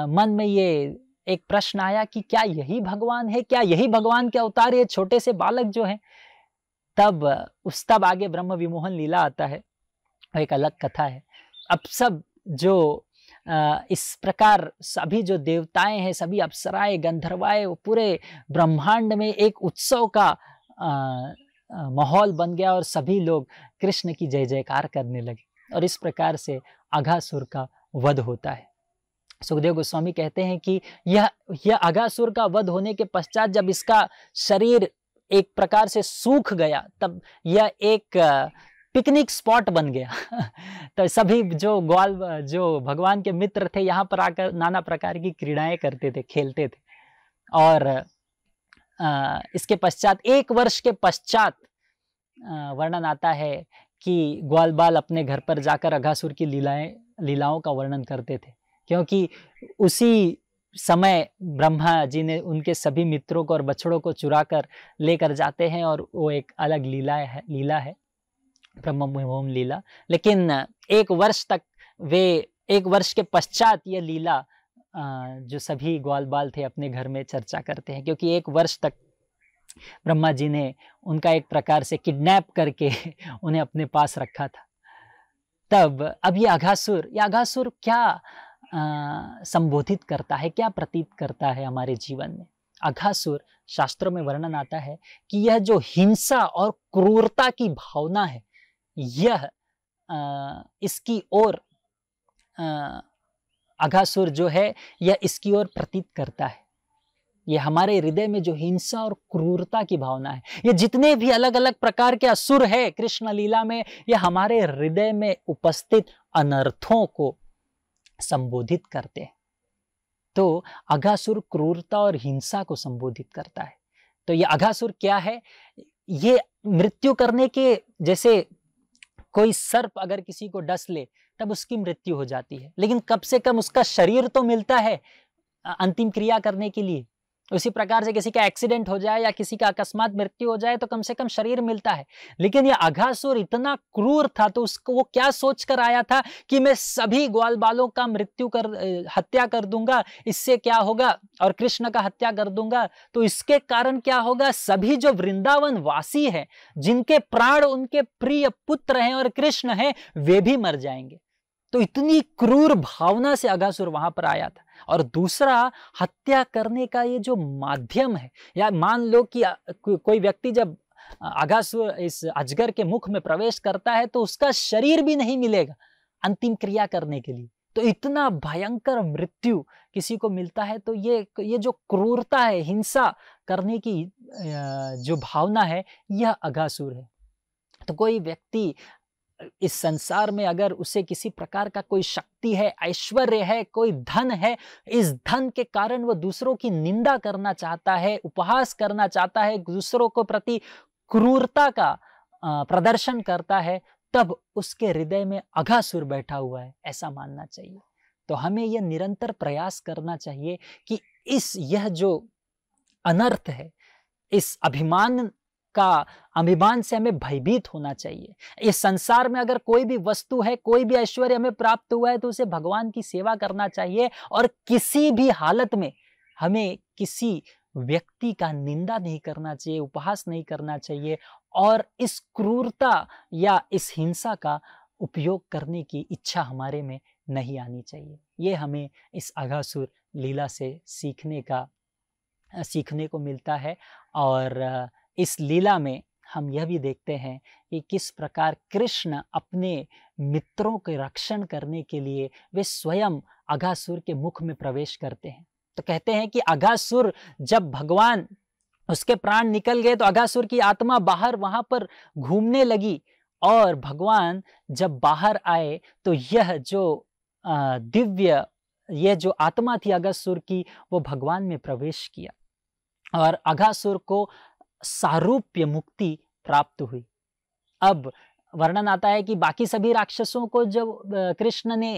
A: मन में ये एक प्रश्न आया कि क्या यही भगवान है, क्या यही भगवान के अवतार, ये छोटे से बालक जो है। तब आगे ब्रह्म विमोहन लीला आता है, एक अलग कथा है। अब सब जो इस प्रकार सभी जो देवताएं हैं, सभी अप्सराएं, गंधर्वाएं, पूरे ब्रह्मांड में एक उत्सव का माहौल बन गया, और सभी लोग कृष्ण की जय जयकार करने लगे, और इस प्रकार से अघासुर का वध होता है। सुखदेव गोस्वामी कहते हैं कि यह अघासुर का वध होने के पश्चात जब इसका शरीर एक प्रकार से सूख गया, तब यह एक पिकनिक स्पॉट बन गया। तो सभी जो भगवान के मित्र थे यहाँ पर आकर नाना प्रकार की क्रीड़ाएं करते थे, खेलते थे। और इसके पश्चात 1 वर्ष के पश्चात वर्णन आता है कि ग्वाल बाल अपने घर पर जाकर अघासुर की लीलाओं का वर्णन करते थे, क्योंकि उसी समय ब्रह्मा जी ने उनके सभी मित्रों को और बछड़ों को चुरा कर लेकर जाते हैं, और वो एक अलग लीला है ब्रह्म विमोहन लीला। लेकिन 1 वर्ष के पश्चात ये लीला जो सभी ग्वाल बाल थे अपने घर में चर्चा करते हैं, क्योंकि 1 वर्ष तक ब्रह्मा जी ने उनका एक प्रकार से किडनैप करके उन्हें अपने पास रखा था। तब अब ये अघासुर क्या संबोधित करता है, क्या प्रतीत करता है हमारे जीवन में? अघासुर, शास्त्रों में वर्णन आता है कि यह जो हिंसा और क्रूरता की भावना है, यह इसकी ओर अघासुर जो है यह इसकी ओर प्रतीत करता है। ये हमारे हृदय में जो हिंसा और क्रूरता की भावना है, ये जितने भी अलग अलग प्रकार के असुर है कृष्ण लीला में, ये हमारे हृदय में उपस्थित अनर्थों को संबोधित करते हैं। तो अघासुर क्रूरता और हिंसा को संबोधित करता है। तो ये अघासुर क्या है? ये मृत्यु करने के, जैसे कोई सर्प अगर किसी को डस ले तब उसकी मृत्यु हो जाती है, लेकिन कम से कम उसका शरीर तो मिलता है अंतिम क्रिया करने के लिए। उसी प्रकार से किसी का एक्सीडेंट हो जाए या किसी का अकस्मात मृत्यु हो जाए तो कम से कम शरीर मिलता है। लेकिन ये अघासुर इतना क्रूर था, तो उसको वो क्या सोच कर आया था कि मैं सभी ग्वाल बालों का हत्या कर दूंगा, इससे क्या होगा, और कृष्ण का हत्या कर दूंगा तो इसके कारण क्या होगा, सभी जो वृंदावन वासी है, जिनके प्राण उनके प्रिय पुत्र हैं और कृष्ण हैं, वे भी मर जाएंगे। तो इतनी क्रूर भावना से अघासुर वहां पर आया था। और दूसरा, हत्या करने का ये जो माध्यम है, या मान लो कि कोई व्यक्ति जब अघासुर इस अजगर के मुख में प्रवेश करता है तो उसका शरीर भी नहीं मिलेगा अंतिम क्रिया करने के लिए। तो इतना भयंकर मृत्यु किसी को मिलता है। तो ये जो क्रूरता है, हिंसा करने की जो भावना है, यह अघासुर है। तो कोई व्यक्ति इस संसार में अगर उसे किसी प्रकार का कोई शक्ति है, ऐश्वर्य है, कोई धन है, इस धन के कारण वो दूसरों की निंदा करना चाहता है, उपहास करना चाहता है, दूसरों को प्रति क्रूरता का प्रदर्शन करता है, तब उसके हृदय में अघासुर बैठा हुआ है, ऐसा मानना चाहिए। तो हमें यह निरंतर प्रयास करना चाहिए कि यह जो अनर्थ है, इस अभिमान से हमें भयभीत होना चाहिए। इस संसार में अगर कोई भी वस्तु है, कोई भी ऐश्वर्य हमें प्राप्त हुआ है, तो उसे भगवान की सेवा करना चाहिए, और किसी भी हालत में हमें किसी व्यक्ति का निंदा नहीं करना चाहिए, उपहास नहीं करना चाहिए, और इस क्रूरता या इस हिंसा का उपयोग करने की इच्छा हमारे में नहीं आनी चाहिए। ये हमें इस अघासुर लीला से सीखने को मिलता है। और इस लीला में हम यह भी देखते हैं कि किस प्रकार कृष्ण अपने मित्रों के रक्षण करने के लिए वे स्वयं अघासुर के मुख में प्रवेश करते हैं। तो कहते हैं कि अघासुर, जब भगवान उसके प्राण निकल गए तो अघासुर की आत्मा बाहर वहां पर घूमने लगी, और भगवान जब बाहर आए तो यह जो आत्मा थी अघासुर की, वो भगवान में प्रवेश किया, और अघासुर को सारूप्य मुक्ति प्राप्त हुई। अब वर्णन आता है कि बाकी सभी राक्षसों को जब कृष्ण ने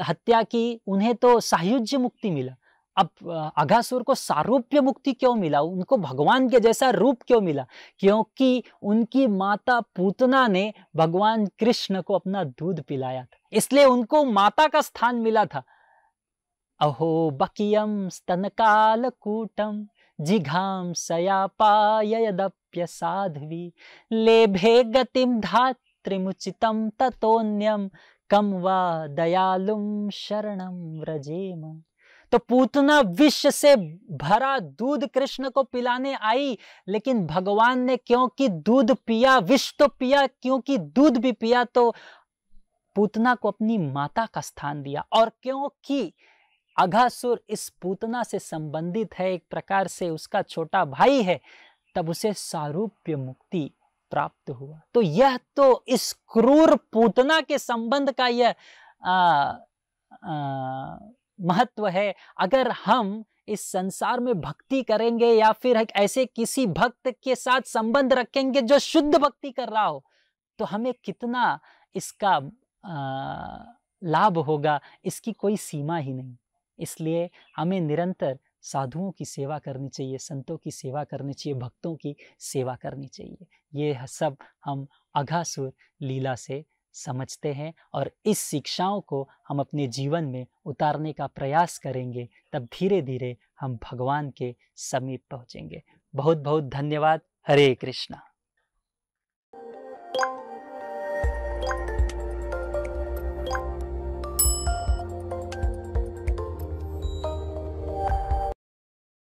A: हत्या की, उन्हें तो सायुज्य मुक्ति मिला। अब अघासुर को सारूप्य मुक्ति क्यों मिला, उनको भगवान के जैसा रूप क्यों मिला? क्योंकि उनकी माता पूतना ने भगवान कृष्ण को अपना दूध पिलाया था, इसलिए उनको माता का स्थान मिला था। अहो बकियम स्तनकालकूटम जिघाम सयापायदप्य साध्वी लेभे गतिम धात्रिमुचितम ततोन्यम कम वा दयालुम शरणम व्रजेम। तो पूतना विष से भरा दूध कृष्ण को पिलाने आई, लेकिन भगवान ने क्योंकि दूध पिया, विष तो पिया, क्योंकि दूध भी पिया, तो पूतना को अपनी माता का स्थान दिया। और क्योंकि अघासुर इस पूतना से संबंधित है, एक प्रकार से उसका छोटा भाई है, तब उसे सारूप्य मुक्ति प्राप्त हुआ। तो यह तो इस क्रूर पूतना के संबंध का यह महत्व है। अगर हम इस संसार में भक्ति करेंगे या फिर ऐसे किसी भक्त के साथ संबंध रखेंगे जो शुद्ध भक्ति कर रहा हो, तो हमें कितना इसका लाभ होगा, इसकी कोई सीमा ही नहीं। इसलिए हमें निरंतर साधुओं की सेवा करनी चाहिए, संतों की सेवा करनी चाहिए, भक्तों की सेवा करनी चाहिए। ये सब हम अघासुर लीला से समझते हैं, और इस शिक्षाओं को हम अपने जीवन में उतारने का प्रयास करेंगे, तब धीरे धीरे हम भगवान के समीप पहुँचेंगे। बहुत बहुत धन्यवाद। हरे कृष्णा।